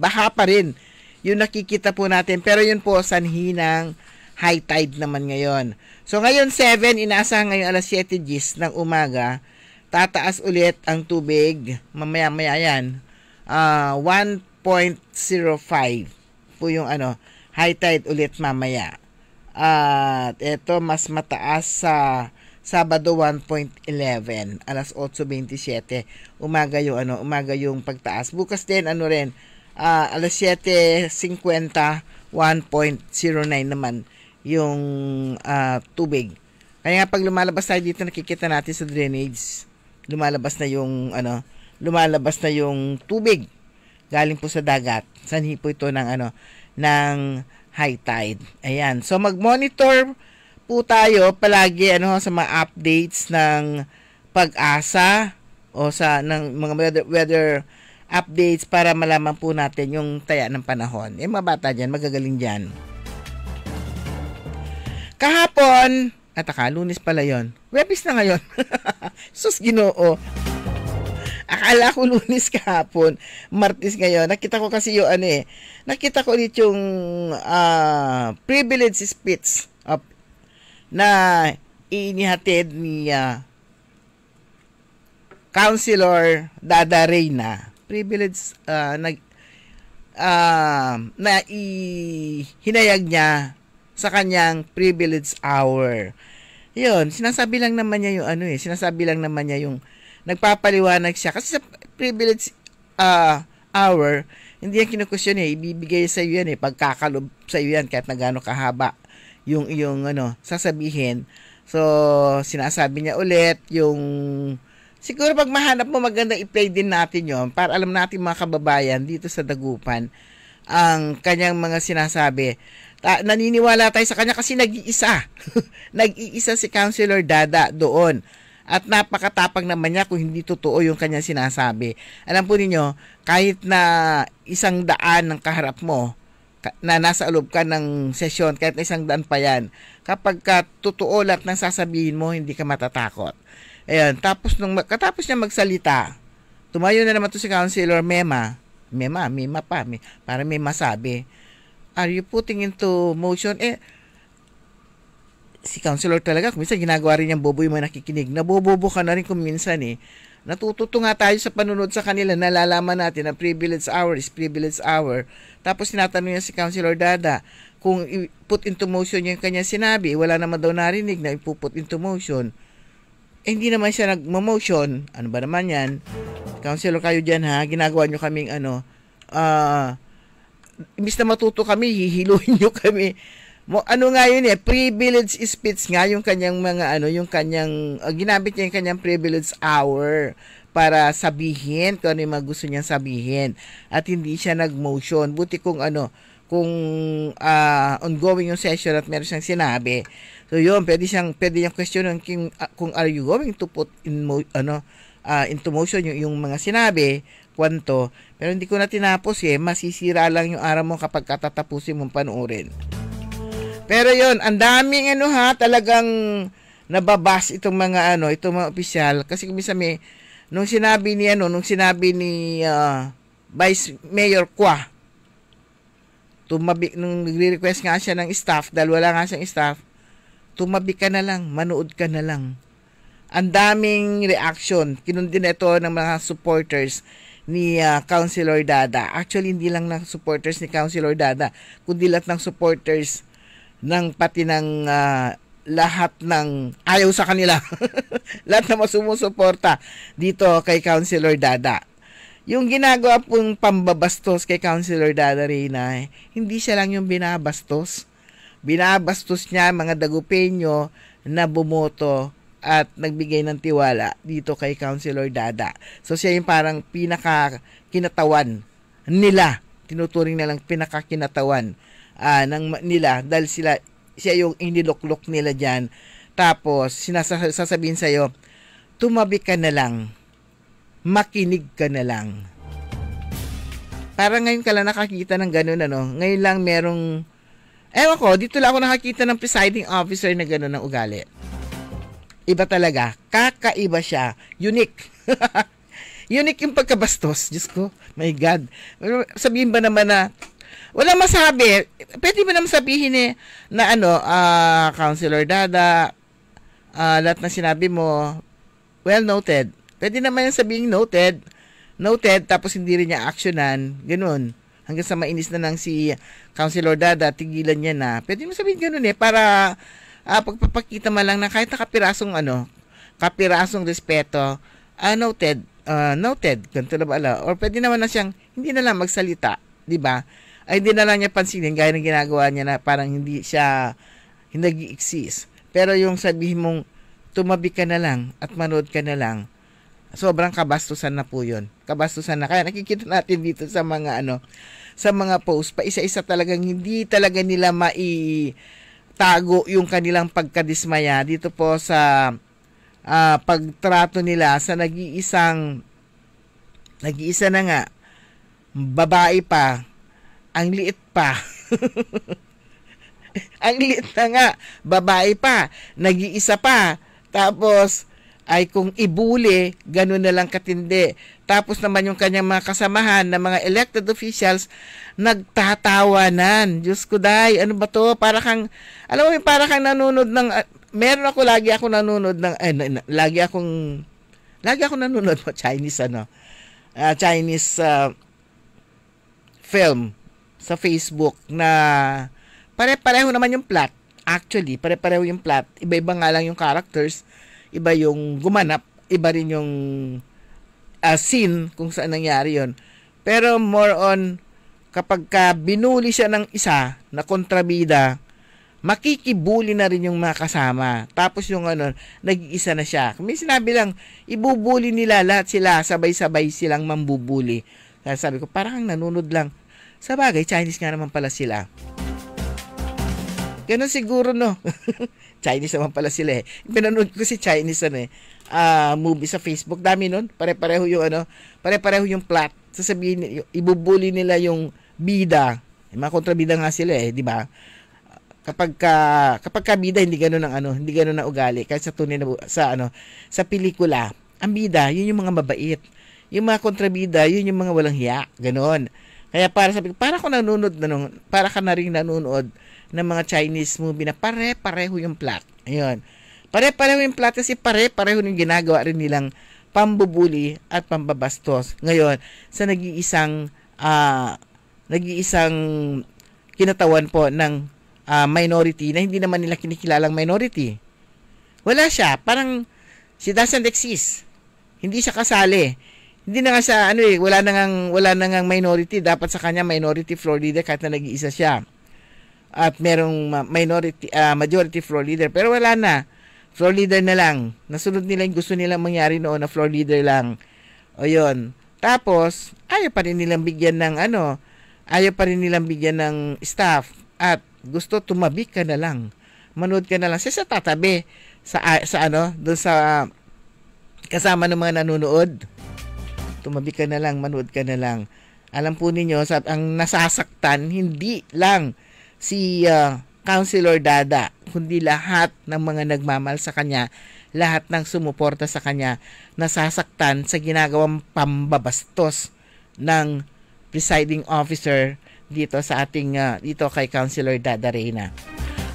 baha pa rin. Yung nakikita po natin, pero yun po sanhi ng high tide naman ngayon. So ngayon 7, inaasahan ngayon alas 7 ng umaga, tataas ulit ang tubig. Mamaya-maya yan. 1.05 po yung high tide ulit mamaya. At ito mas mataas sa Sabado 1.11, alas 8:27 umaga yung pagtaas. Bukas din rin alas 7:50 1.09 naman yung tubig. Kaya nga pag lumalabas tayo dito nakikita natin sa drainage, lumalabas na yung tubig galing po sa dagat. Sanhi po ito ng high tide. Ayan. So mag-monitor po tayo palagi sa mga updates ng Pag-asa o ng mga weather updates para malaman po natin yung taya ng panahon. Yung mga bata dyan, magagaling dyan. Kahapon, Lunes pala yon. Webis na ngayon. Sus, Ginoo. Akala ko Lunes kahapon, Martes ngayon. Nakita ko kasi yung nakita ko ulit yung privilege speech na inihatid ni Councilor Dada Reyna. Privilege na hinayag niya sa kanyang privilege hour. Yun, sinasabi lang naman niya yung nagpapaliwanag siya kasi sa privilege hour, hindi yan kinukusyon ibibigay sa iyo yan pagkakalob sa iyo yan kahit na gaano kahaba yung sasabihin. So sinasabi niya ulit yung siguro pag mahanap mo maganda i-play din natin yon para alam natin mga kababayan dito sa Dagupan ang kanyang mga sinasabi. Naniniwala tayo sa kanya kasi nag-iisa. Nag-iisa si Councilor Dada doon. At napakatapang naman niya kung hindi totoo yung kanyang sinasabi. Alam po ninyo, kahit na 100 ng kaharap mo, na nasa loob ka ng sesyon, kahit na 100 pa yan, kapag totoo lahat ng sasabihin mo, hindi ka matatakot. Ayan, katapos niya magsalita, tumayo na naman to si Councilor Mema pa, para may masabi. Are you putting into motion? Si Councilor talaga, kung minsan ginagawa rin niyang bobo yung mga nakikinig. Nabobobo ka na rin kung minsan Natututo nga tayo sa panunod sa kanila, nalalaman natin na privilege hour is privilege hour. Tapos tinatanong niya si Councilor Dada kung put into motion yung kanya sinabi, wala naman daw narinig na ipuput into motion. Hindi naman siya nag-motion. Ano ba naman yan? Councilor kayo dyan ginagawa nyo kaming imbis na matuto kami, hihiluin nyo kami. Nga yun privilege speech nga yung kanyang mga ginamit niya yung kanyang privilege hour para sabihin kung ano yung mga gusto niyang sabihin at hindi siya nag-motion. Buti kung ongoing yung session at meron siyang sinabi. So yun, pwede niyang question kung are you going to put into motion yung mga sinabi, kwanto. Pero hindi ko na tinapos masisira lang yung araw mo kapag katatapusin mong panoorin. Pero yon, ang daming talagang nababas itong mga opisyal kasi minsan nung sinabi ni Vice Mayor Kwa, nung nagre-request nga siya ng staff dahil wala nga siyang staff, tumabi ka na lang, manood ka na lang. Ang daming reaction, kinundi na ito ng mga supporters ni Councilor Dada. Actually, hindi lang ng supporters ni Councilor Dada, kundi lahat ng supporters pati ng lahat ng ayaw sa kanila. Lahat na masumusuporta dito kay Councilor Dada. Yung ginagawa pong pambabastos kay Councilor Dada Reyna, hindi siya lang yung binabastos. Binabastos niya mga Dagupeño na bumoto at nagbigay ng tiwala dito kay Councilor Dada. So siya yung parang pinaka-kinatawan nila. Tinuturing na lang pinaka-kinatawan nila dahil siya yung iniluklok nila dyan. Tapos sasabihin sa'yo, tumabi ka na lang, makinig ka na lang. Parang ngayon ka lang nakakita ng ganun ngayon lang merong dito lang ako nakakita ng presiding officer na ganun ng ugali. Iba talaga, kakaiba siya, unique. Unique yung pagkabastos. Diyos ko, my God. Sabihin ba naman na walang masabi. Pwede ba naman sabihin na Councilor Dada, lahat na sinabi mo, well noted. Pwede naman yan sabihing noted, tapos hindi rin niya actionan, ganun. Hanggang sa mainis na lang si Councilor Dada, tigilan niya na. Pwede mo sabihin ganun para pagpapakita man lang na kahit na kapirasong respeto, noted, ganito na ba? Or pwede naman na siyang, hindi na lang magsalita, di ba? Ay, hindi na lang niya pansinin, gaya ng ginagawa niya na parang hindi nag-exist. Pero yung sabihin mong, tumabi ka na lang at manood ka na lang, sobrang kabastusan na po yun. Kabastusan na. Kaya nakikita natin dito sa mga sa mga post, pa isa-isa talagang hindi talaga nila maitago yung kanilang pagkadismaya dito po sa pagtrato nila sa nag-iisa na nga, babae pa, ang liit pa. Ang liit na nga, babae pa, nag-iisa pa, tapos ay kung ibuli, ganun na lang katindi. Tapos naman yung kanyang mga kasamahan na mga elected officials, nagtatawanan. Diyos ko day, ano ba to? Para kang, alam mo, para kang nanonood ng, lagi ako nanonood ng, lagi akong nanonood ng Chinese, Chinese film sa Facebook na pare-pareho naman yung plot. Actually, pare-pareho yung plot. Iba-iba nga lang yung characters. Iba yung gumanap. Iba rin yung scene kung saan nangyari yon. Pero more on, kapag binuli siya ng isa na kontrabida, makikibuli na rin yung mga kasama. Tapos yung nag-iisa na siya. May sinabi lang, ibubuli nila lahat sila, sabay-sabay silang mambubuli. Kaya sabi ko, parang nanonood lang. Sa bagay, Chinese nga naman pala sila. Ganun siguro, no? Chinese naman pala sila eh. Pinanood ko si Chinese movie sa Facebook. Dami nun. Pare-pareho yung plot. Sasabihin, ibubuli nila yung bida. Mga kontrabida nga sila eh, di ba? Kapag bida, hindi ganun ang ugali. Kahit sa tunay na sa pelikula, ang bida, yun yung mga mabait. Yung mga kontrabida, yun yung mga walang hiya. Ganon. Kaya para ka na rin nanonood ng mga Chinese movie na pare-pareho yung plot. Ayun. Pare-pareho yung plot kasi pare-pareho yung ginagawa rin nilang pambubuli at pambabastos. Ngayon, sa nag-iisang kinatawan po ng minority na hindi naman nila kinikilalang minority. Wala siya. Parang she doesn't exist. Hindi siya kasali. Hindi na nga siya, wala na ngang minority. Dapat sa kanya minority floor leader kahit na nag-iisa siya. At merong majority floor leader. Pero wala na. Floor leader na lang. Nasunod nila yung gusto nilang mangyari noon na floor leader lang. O yun. Tapos, ayaw pa rin nilang bigyan ng staff. At gusto tumabi ka na lang. Manood ka na lang. Siya sa tatabi. Doon sa kasama ng mga nanonood. Tumabi ka na lang, manood ka na lang. Alam po ninyo, ang nasasaktan, hindi lang si Councilor Dada, kundi lahat ng mga nagmamahal sa kanya, lahat ng sumuporta sa kanya, nasasaktan sa ginagawang pambabastos ng presiding officer dito sa ating, dito kay Councilor Dada Reyna.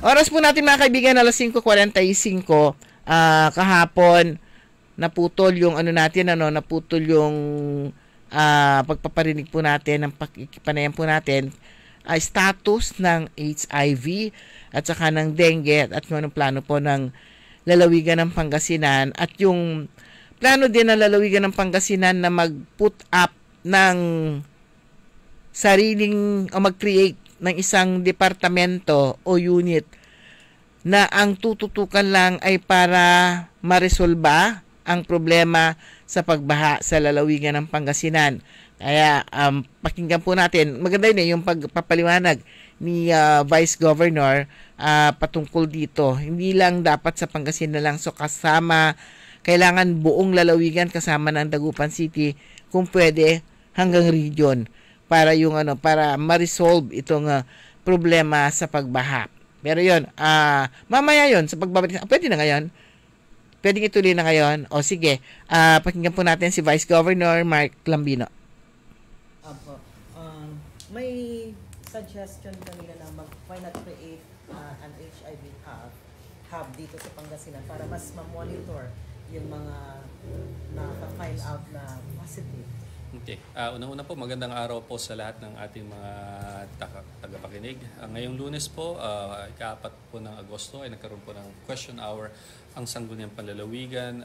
Oras po natin mga kaibigan, alas 5:45, kahapon, naputol yung naputol yung pagpaparinig po natin, ng pakikipanayan po natin, status ng HIV at saka ng dengue at kung anong plano po ng lalawigan ng Pangasinan at yung plano din ng lalawigan ng Pangasinan na mag-put up ng mag-create ng isang departamento o unit na ang tututukan lang ay para maresolba ang problema sa pagbaha sa lalawigan ng Pangasinan. Kaya pakinggan po natin. Maganda yun yung pagpapaliwanag ni Vice Governor patungkol dito. Hindi lang dapat sa Pangasinan lang. So kailangan buong lalawigan kasama ng Dagupan City kung pwede hanggang region para para ma-resolve itong problema sa pagbaha. Pero yun, mamaya yun sa pagbabalik. Pwede na ngayon. Pwedeng ituloy na ngayon. O sige, pakinggan po natin si Vice Governor Mark Lambino. Apo. May suggestion kanila na why not create an HIV hub dito sa Pangasinan para mas ma-monitor yung mga na-file out na positive? Okay. Unang-una po, magandang araw po sa lahat ng ating mga tagapakinig. Ngayong Lunes po, ika-4 po ng Agosto, ay nagkaroon po ng question hour ang Sangguniang Panlalawigan,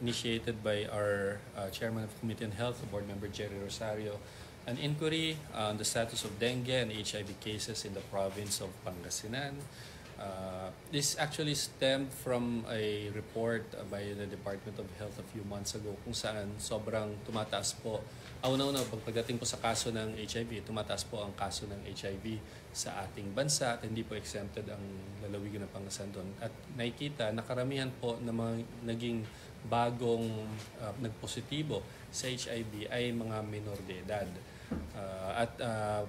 initiated by our Chairman of Committee on Health, Board Member Jerry Rosario, an inquiry on the status of dengue and HIV cases in the province of Pangasinan. This actually stemmed from a report by the Department of Health a few months ago kung saan sobrang tumataas po. Una-una, pagdating po sa kaso ng HIV, tumataas po ang kaso ng HIV sa ating bansa at hindi po exempted ang lalawigan ng Pangasinan doon. At nakikita na karamihan po na mga naging bagong nagpositibo sa HIV ay mga minor de edad.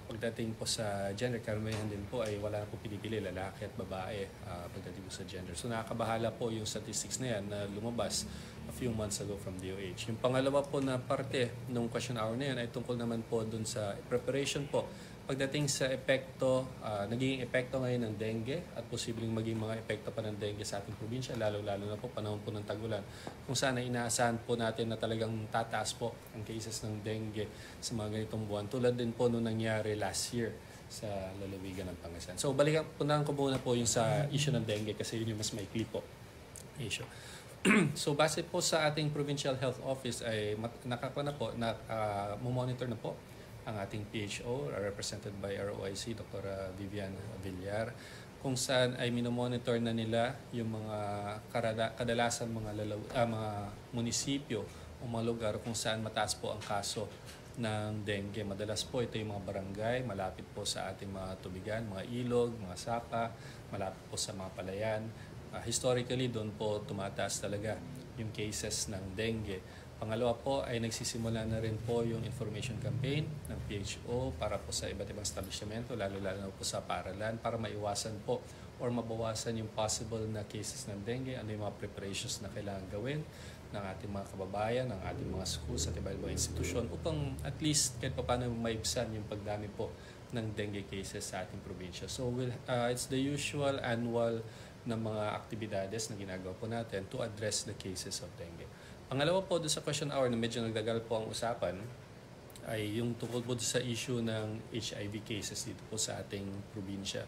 Pagdating po sa gender, karamihan din po ay wala na po pinipili, lalaki at babae pagdating po sa gender. So nakakabahala po yung statistics na yan na lumabas a few months ago from DOH. Yung pangalawa po na parte ng question hour na yan ay tungkol naman po dun sa preparation po pagdating sa epekto, naging epekto ngayon ng dengue at posibleng maging mga epekto pa ng dengue sa ating probinsya, lalo-lalo na po panahon po ng tag-ulan, kung saan ay inaasahan po natin na talagang tataas po ang cases ng dengue sa mga ganitong buwan. Tulad din po nung nangyari last year sa lalawigan ng Pangasinan. So balikan po ko muna po yung sa issue ng dengue kasi yun yung mas maikli po issue. So base po sa ating Provincial Health Office ay monitor na po ang ating PHO represented by ROIC, Dr. Vivian Villar, kung saan ay minomonitor na nila yung mga kadalasan mga munisipyo o mga lugar kung saan mataas po ang kaso ng dengue. Madalas po ito yung mga barangay, malapit po sa ating mga tubigan, mga ilog, mga sapa, malapit po sa mga palayan. Historically, doon po tumataas talaga yung cases ng dengue. Pangalawa po ay nagsisimula na rin po yung information campaign ng PHO para po sa iba't ibang establishmento, lalo-lalo po sa paaralan, para maiwasan po or mabawasan yung possible na cases ng dengue, ano yung mga preparations na kailangan gawin ng ating mga kababayan, ng ating mga schools at iba-ibang institusyon upang at least kahit pa paano maibsan yung pagdami po ng dengue cases sa ating probinsya. So it's the usual annual na mga aktibidades na ginagawa po natin to address the cases of dengue. Pangalawa po doon sa question hour na medyo nagdagal po ang usapan ay yung tungkol po sa issue ng HIV cases dito po sa ating probinsya.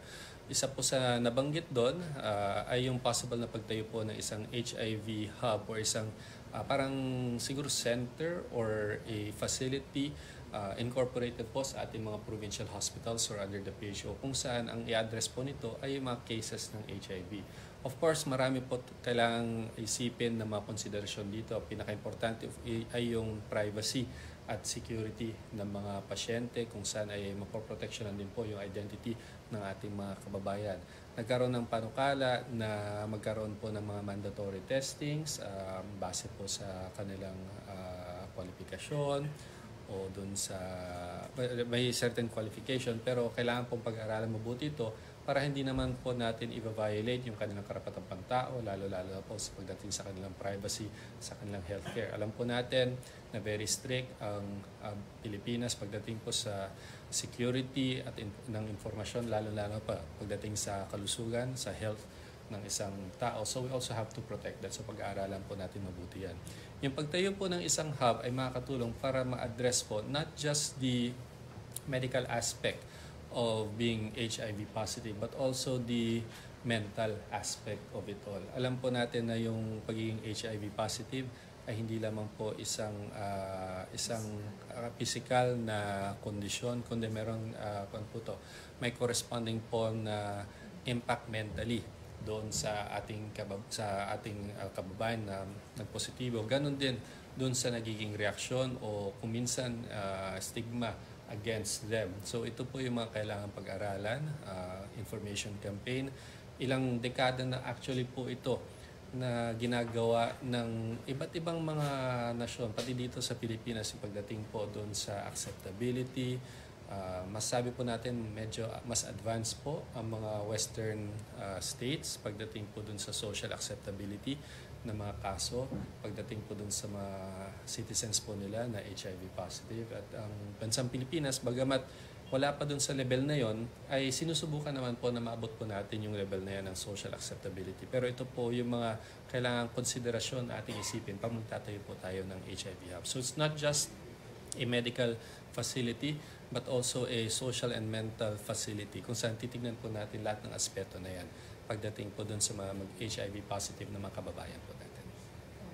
Isa po sa nabanggit doon ay yung possible na pagtayo po ng isang HIV hub or isang parang siguro center or a facility incorporated po sa ating mga provincial hospitals or under the PHO kung saan ang i-address po nito ay yung mga cases ng HIV. Of course, marami po kailangang isipin na mga konsiderasyon dito. Pinaka-importante ay yung privacy at security ng mga pasyente kung saan ay mapoproteksyonan din po yung identity ng ating mga kababayan. Nagkaroon ng panukala na magkaroon po ng mga mandatory testings base po sa kanilang kwalifikasyon o dun sa may certain qualification pero kailangan pong pag-aralan mabuti ito para hindi naman po natin i-violate yung kanilang karapatang pantao, lalo-lalo po sa pagdating sa kanilang privacy, sa kanilang healthcare. Alam po natin na very strict ang Pilipinas pagdating po sa security at ng informasyon, lalo-lalo pa pagdating sa kalusugan, sa health ng isang tao. So we also have to protect that. So pag-aaralan po natin mabuti yan. Yung pagtayo po ng isang hub ay makakatulong para ma-address po not just the medical aspect of being HIV positive but also the mental aspect of it all. Alam po natin na yung pagiging HIV positive ay hindi lamang po isang physical na kondisyon kundi may corresponding po na impact mentally doon sa ating kababayan na nagpositibo. Ganon din doon sa nagiging reaksyon o kung minsan stigma against them. So ito po yung mga kailangan pag-aralan, information campaign. Ilang dekada na actually po ito na ginagawa ng iba't ibang mga nasyon, pati dito sa Pilipinas, yung pagdating po doon sa acceptability. Masabi po natin medyo mas advanced po ang mga western states pagdating po doon sa social acceptability ng mga kaso, pagdating po dun sa mga citizens po nila na HIV positive. At ang bansang Pilipinas, bagamat wala pa dun sa level na yon, ay sinusubukan naman po na maabot po natin yung level na yan ng social acceptability. Pero ito po yung mga kailangang konsiderasyon na ating isipin pag magtatayo po tayo ng HIV hub. So it's not just a medical facility but also a social and mental facility kung saan titignan po natin lahat ng aspeto na yan pagdating po dun sa mga HIV positive na mga kababayan po natin.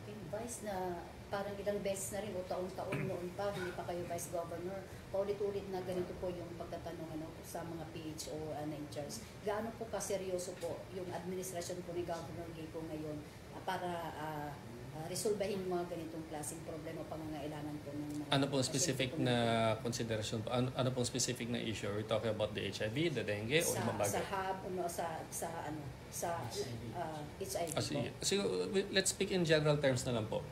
Okay, Vice, na parang ilang beses na rin o taon-taon noon pa, hindi pa kayo Vice Governor, paulit-ulit na ganito po yung pagtatanong sa mga PHO na in charge. Gaano po kaseryoso po yung administrasyon po ni Governor Kiko ngayon para resolbahin mga ganitong klaseng problema o pangangailangan po ng mga... Ano pong specific na consideration po? Ano pong specific na issue? Are we talking about the HIV, the dengue, o ibang bagay? Sa hub, HIV po. So, let's speak in general terms na lang po.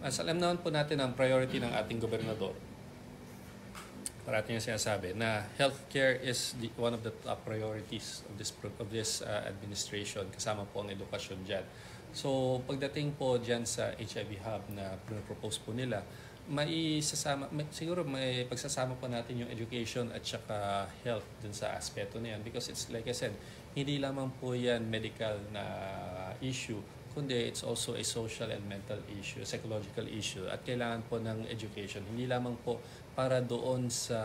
As alam naman po natin ang priority ng ating gobernador. Parating niya sinasabi na healthcare is one of the top priorities of this administration. Kasama po ang edukasyon dyan. So, pagdating po dyan sa HIV hub na propose po nila, siguro may pagsasama po natin yung education at saka health dun sa aspeto na yan. Because it's like I said, hindi lamang po yan medical na issue, kundi it's also a social and mental issue, psychological issue. At kailangan po ng education. Hindi lamang po para doon sa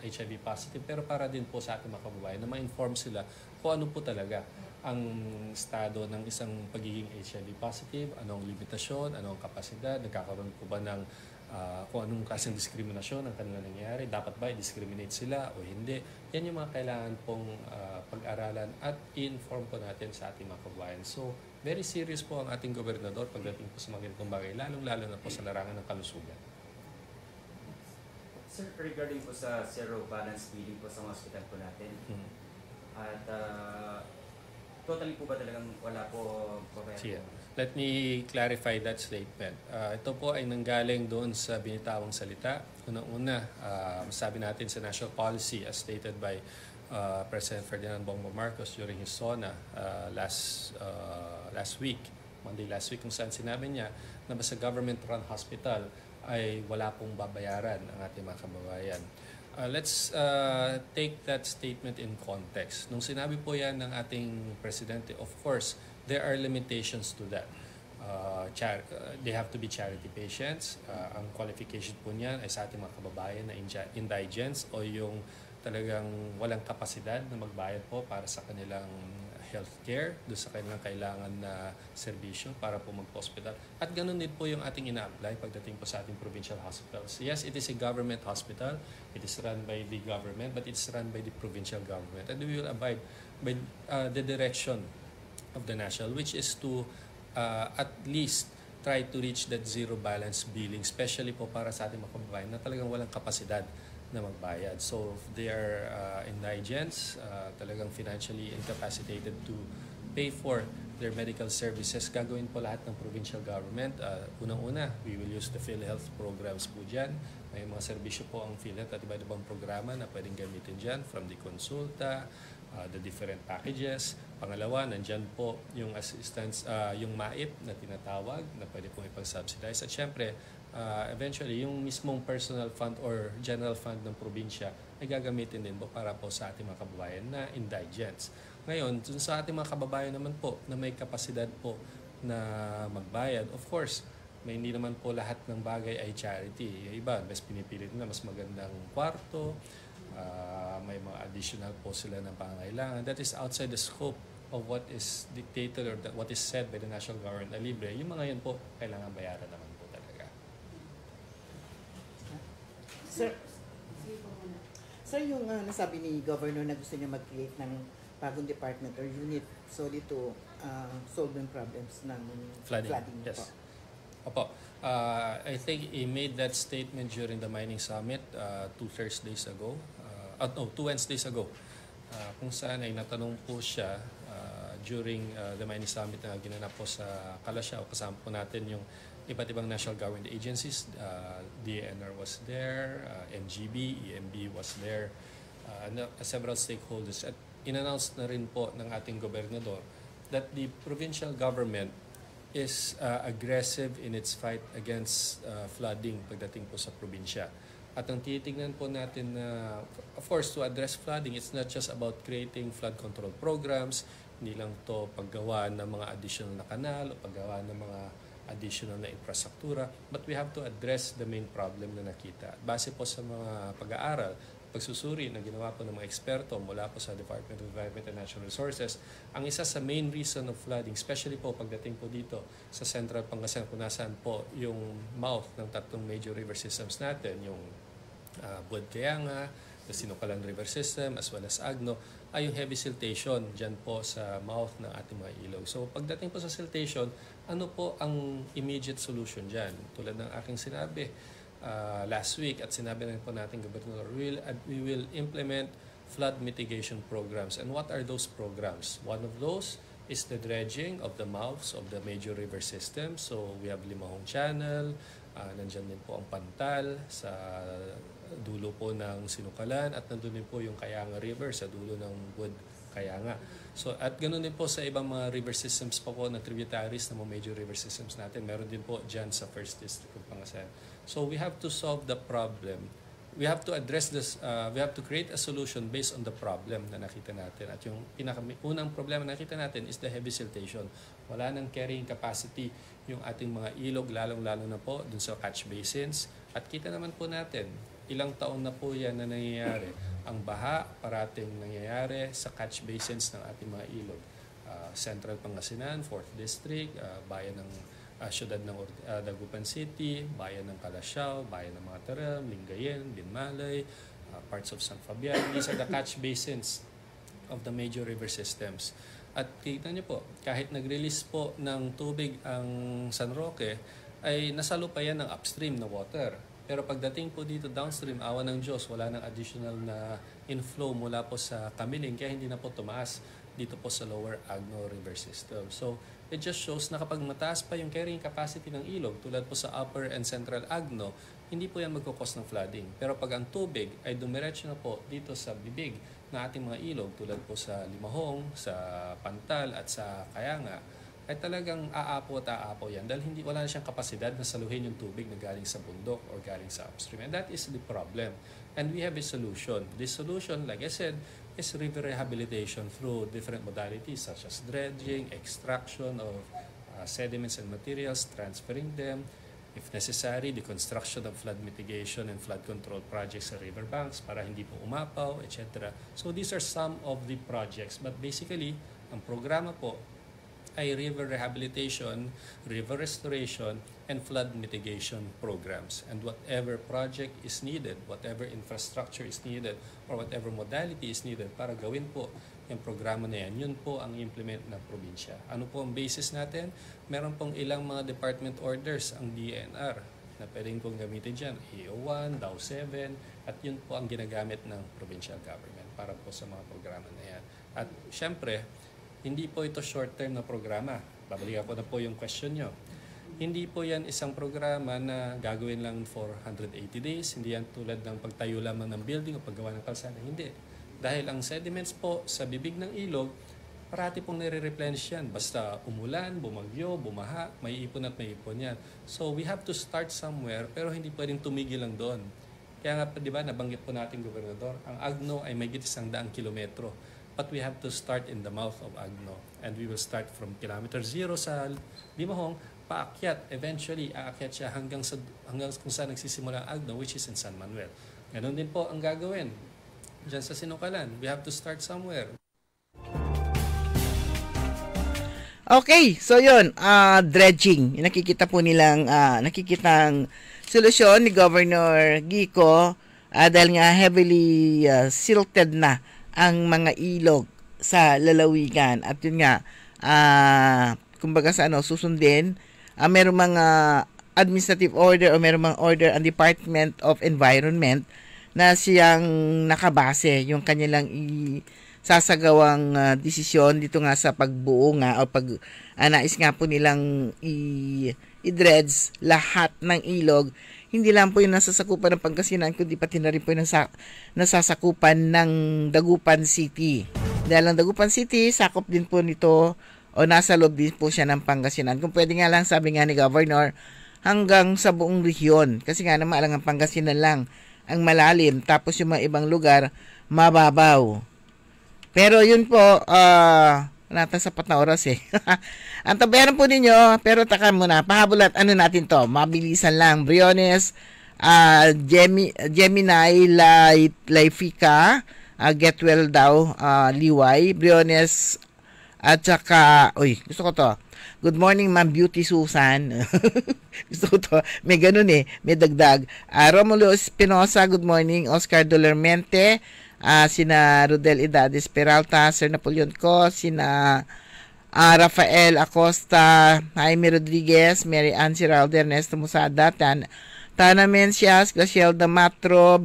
HIV positive, pero para din po sa ating mga kababayan na ma-inform sila kung ano po talaga ang estado ng isang pagiging HIV positive, anong limitasyon, anong kapasidad, nagkakaroon po ba ng kung anong klaseng diskriminasyon ang kanila nangyayari, dapat ba i-discriminate sila o hindi. Yan yung mga kailangan pong pag-aralan at i-inform po natin sa ating mga kababayan. So, very serious po ang ating gobernador pagdating po sa mga ganitong bagay, lalong-lalo na po sa larangan ng kalusugan. Sir, regarding po sa zero balance billing po sa mga hospital po natin, at totally po ba talagang wala po Sige. Let me clarify that statement. Ito po ay nanggaling doon sa binitawang salita. Unang-una, sabi natin sa national policy as stated by President Ferdinand Bongbong Marcos during his SONA last week, Monday last week, kung saan sinabi niya na basta government-run hospital ay wala pong babayaran ang ating mga kababayan. Let's take that statement in context. Nung sinabi po yan ng ating presidente, of course, there are limitations to that. They have to be charity patients. Ang qualification po niyan ay sa ating mga kababayan na indigents o yung talagang walang kapasidad na magbayad po para sa kanilang healthcare, doon sa kanilang kailangan na serbisyo para po mag-hospital. At ganun din po yung ating ina-apply pagdating po sa ating provincial hospitals. Yes, it is a government hospital. It is run by the government, but it's run by the provincial government. And we will abide by the direction of the national, which is to at least try to reach that zero balance billing, especially po para sa ating mga kababayan na talagang walang kapasidad na magbayad. So if they are indigents, talagang financially incapacitated to pay for their medical services, gagawin po lahat ng provincial government. Unang-una, we will use the PhilHealth programs po dyan. May mga serbisyo po ang PhilHealth at iba-ibang programa na pwedeng gamitin dyan, from the consulta, the different packages. Pangalawa, nandyan po yung assistance, yung MAIP na tinatawag na pwede pong ipag-subsidize. At syempre, eventually, yung mismong personal fund or general fund ng probinsya ay gagamitin din po para po sa ating mga kababayan na indigents. Ngayon, sa ating mga kababayan naman po na may kapasidad po na magbayad, of course, may hindi naman po lahat ng bagay ay charity. Yung iba, mas pinipilit na mas magandang kwarto, may mga additional po sila ng pangangailangan. That is outside the scope of what is dictated or what is said by the national government na libre. Yung mga yan po, kailangan bayaran naman. Sir, yung nasabi ni Governor na gusto niya mag-create ng bagong department or unit solely to solve yung problems ng flooding yes. Opo. I think he made that statement during the mining summit 2 Wednesdays ago. Kung saan ay natanong po siya during the mining summit na ginanap po sa Calasiao. Kasama po natin yung iba't ibang national government agencies, DNR was there, NGB, EMB was there, several stakeholders. At in-announce na rin po ng ating gobernador that the provincial government is aggressive in its fight against flooding pagdating po sa probinsya. At ang titignan po natin na, of course, to address flooding, it's not just about creating flood control programs, hindi lang to paggawa ng mga additional na kanal o paggawa ng mga additional na infrastruktura, but we have to address the main problem na nakita. Base po sa mga pag-aaral, pagsusuri na ginawa po ng mga eksperto mula po sa Department of Environment and Natural Resources, ang isa sa main reason of flooding, especially po pagdating po dito sa Central Pangasinan, kung nasaan po yung mouth ng tatlong major river systems natin, yung Buad Kayanga, the Sinukalan River System, as well as Agno, ay yung heavy siltation dyan po sa mouth ng ating mga ilog. So pagdating po sa siltation, ano po ang immediate solution dyan? Tulad ng aking sinabi last week at sinabi rin po natin, Governor, we will implement flood mitigation programs. And what are those programs? One of those is the dredging of the mouths of the major river systems. So we have Limahong Channel, nandyan din po ang Pantal sa dulo po ng Sinukalan at nandun din po yung Kayanga River sa dulo ng Buad Kayanga. So at ganoon din po sa ibang mga river systems pa po na tributaries ng mga major river systems natin. Meron din po dyan sa 1st District of Pangasinan. So we have to solve the problem. We have to address this, we have to create a solution based on the problem na nakita natin. At yung unang problema na nakita natin is the heavy siltation. Wala nang carrying capacity yung ating mga ilog, lalong-lalo na po dun sa catch basins. At kita naman po natin, ilang taon na po yan na nangyayari. Ang baha parating nangyayari sa catch basins ng ating mga ilog. Central Pangasinan, 4th District, bayan ng siyudad ng Dagupan City, bayan ng Calasiao, bayan ng mga Taram, Lingayen, Dinmalay, parts of San Fabian. These are the catch basins of the major river systems. At kita niyo po, kahit nag-release po ng tubig ang San Roque, ay nasalo pa yan ng upstream na water. Pero pagdating po dito downstream, awa ng Diyos, wala ng additional na inflow mula po sa Kamiling, kaya hindi na po tumaas dito po sa Lower Agno River System. So, it just shows na kapag mataas pa yung carrying capacity ng ilog, tulad po sa Upper and Central Agno, hindi po yan magkukos ng flooding. Pero pag ang tubig ay dumiretso na po dito sa bibig na ating mga ilog, tulad po sa Limahong, sa Pantal at sa Kayanga, ay talagang aapo at aapo yan dahil wala na siyang kapasidad na saluhin yung tubig na galing sa bundok or galing sa upstream. And that is the problem. And we have a solution. This solution, like I said, is river rehabilitation through different modalities such as dredging, extraction of sediments and materials, transferring them, if necessary, the construction of flood mitigation and flood control projects sa riverbanks para hindi po umapaw, etc. So these are some of the projects. But basically, ang programa po ay river rehabilitation, river restoration, and flood mitigation programs. And whatever project is needed, whatever infrastructure is needed, or whatever modality is needed para gawin po yung programa na yan, yun po ang implement ng probinsya. Ano po ang basis natin? Meron pong ilang mga department orders ang DNR na pwedeng pong gamitin dyan, AO1, DAO7, at yun po ang ginagamit ng provincial government para po sa mga programa na yan. At syempre, hindi po ito short-term na programa. Babalikan ko na po yung question nyo. Hindi po yan isang programa na gagawin lang for 180 days. Hindi yan tulad ng pagtayo lamang ng building o paggawa ng kalsada. Hindi. Dahil ang sediments po sa bibig ng ilog, parati pong nire-replenish yan. Basta umulan, bumagyo, bumaha, may ipon at may ipon yan. So we have to start somewhere pero hindi pwedeng tumigil lang doon. Kaya nga, di ba, nabanggit po natin, Gobernador, ang Agno ay may 100 kilometro. But we have to start in the mouth of Agno. And we will start from kilometer 0 sa Limahong, paakyat. Eventually, aakyat siya hanggang kung saan nagsisimula ang Agno, which is in San Manuel. Ganon din po ang gagawin diyan sa Sinukalan. We have to start somewhere. Okay, so yun, dredging. Nakikita po nilang, nakikitang solusyon ni Governor Gico dahil nga heavily silted na ang mga ilog sa lalawigan. At yun nga, kumbaga sa susundin, merong mga administrative order o merong mga order ang Department of Environment na siyang nakabase yung kanilang sasagawang desisyon dito nga sa pagbuo nga o nais nga po nilang i-dredge lahat ng ilog. Hindi lang po yung nasasakupan ng Pangasinan, kundi pati na rin po yung nasasakupan ng Dagupan City. Dahil ang Dagupan City, sakop din po nito o nasa loob din po siya ng Pangasinan. Kung pwede nga lang, sabi nga ni Governor, hanggang sa buong rehiyon. Kasi nga naman, ang Pangasinan lang ang malalim. Tapos yung mga ibang lugar, mababaw. Pero yun po, nata sapat na oras eh. Ang tabayaran po ninyo, pero taka muna, pahabulat, ano natin to, mabilisan lang. Briones, Gemini, Laifica, Get Well daw, Liway, Briones, at saka, gusto ko to. Good morning, Ma'am Beauty Susan. Gusto ko to. May ganun eh. May dagdag. Romulo Espinosa, good morning. Oscar Dolermente, sina Rodel Idades Peralta, Sir Napoleon Co, sina Rafael Acosta, Jaime Rodriguez, Mary Ann Ciralde, Ernesto Musada, Tana Mencias, Gracielda Matro,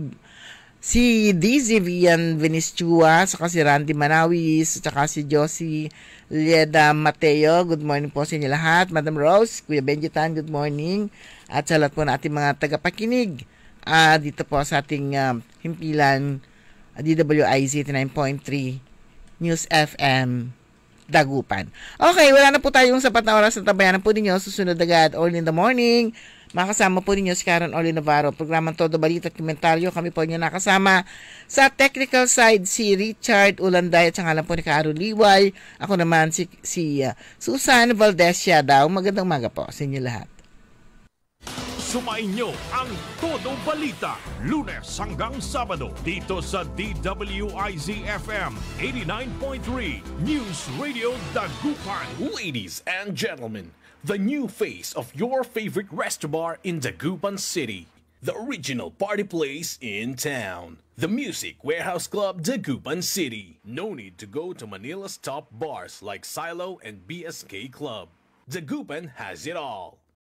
si Dizzy Vian Venistua, saka si Randy Manawis, saka si Josie Lieda Mateo. Good morning po sa inyo lahat. Madam Rose, Kuya Benjitan, good morning. At sa lahat po na ating mga tagapakinig dito po sa ating himpilan DWIZ 89.3 News FM Dagupan. Okay, wala na po tayong sapat na oras na tabayanan po ninyo. Susunod agad, All in the Morning. Makasama po ninyo si Karen Oli Navarro. Programang Todo Balita at Komentaryo. Kami po ninyo nakasama. Sa technical side, si Richard Ulanday at sa ngalan po ni Karo Liway. Ako naman si Susan Valdesia daw. Magandang umaga po sa inyo lahat. Sumainyo ang Todo Balita, Lunes hanggang Sabado dito sa DWIZ-FM 89.3 News Radio Dagupan. Ladies and gentlemen, the new face of your favorite restaurant in Dagupan City. The original party place in town. The Music Warehouse Club Dagupan City. No need to go to Manila's top bars like Silo and BSK Club. Dagupan has it all.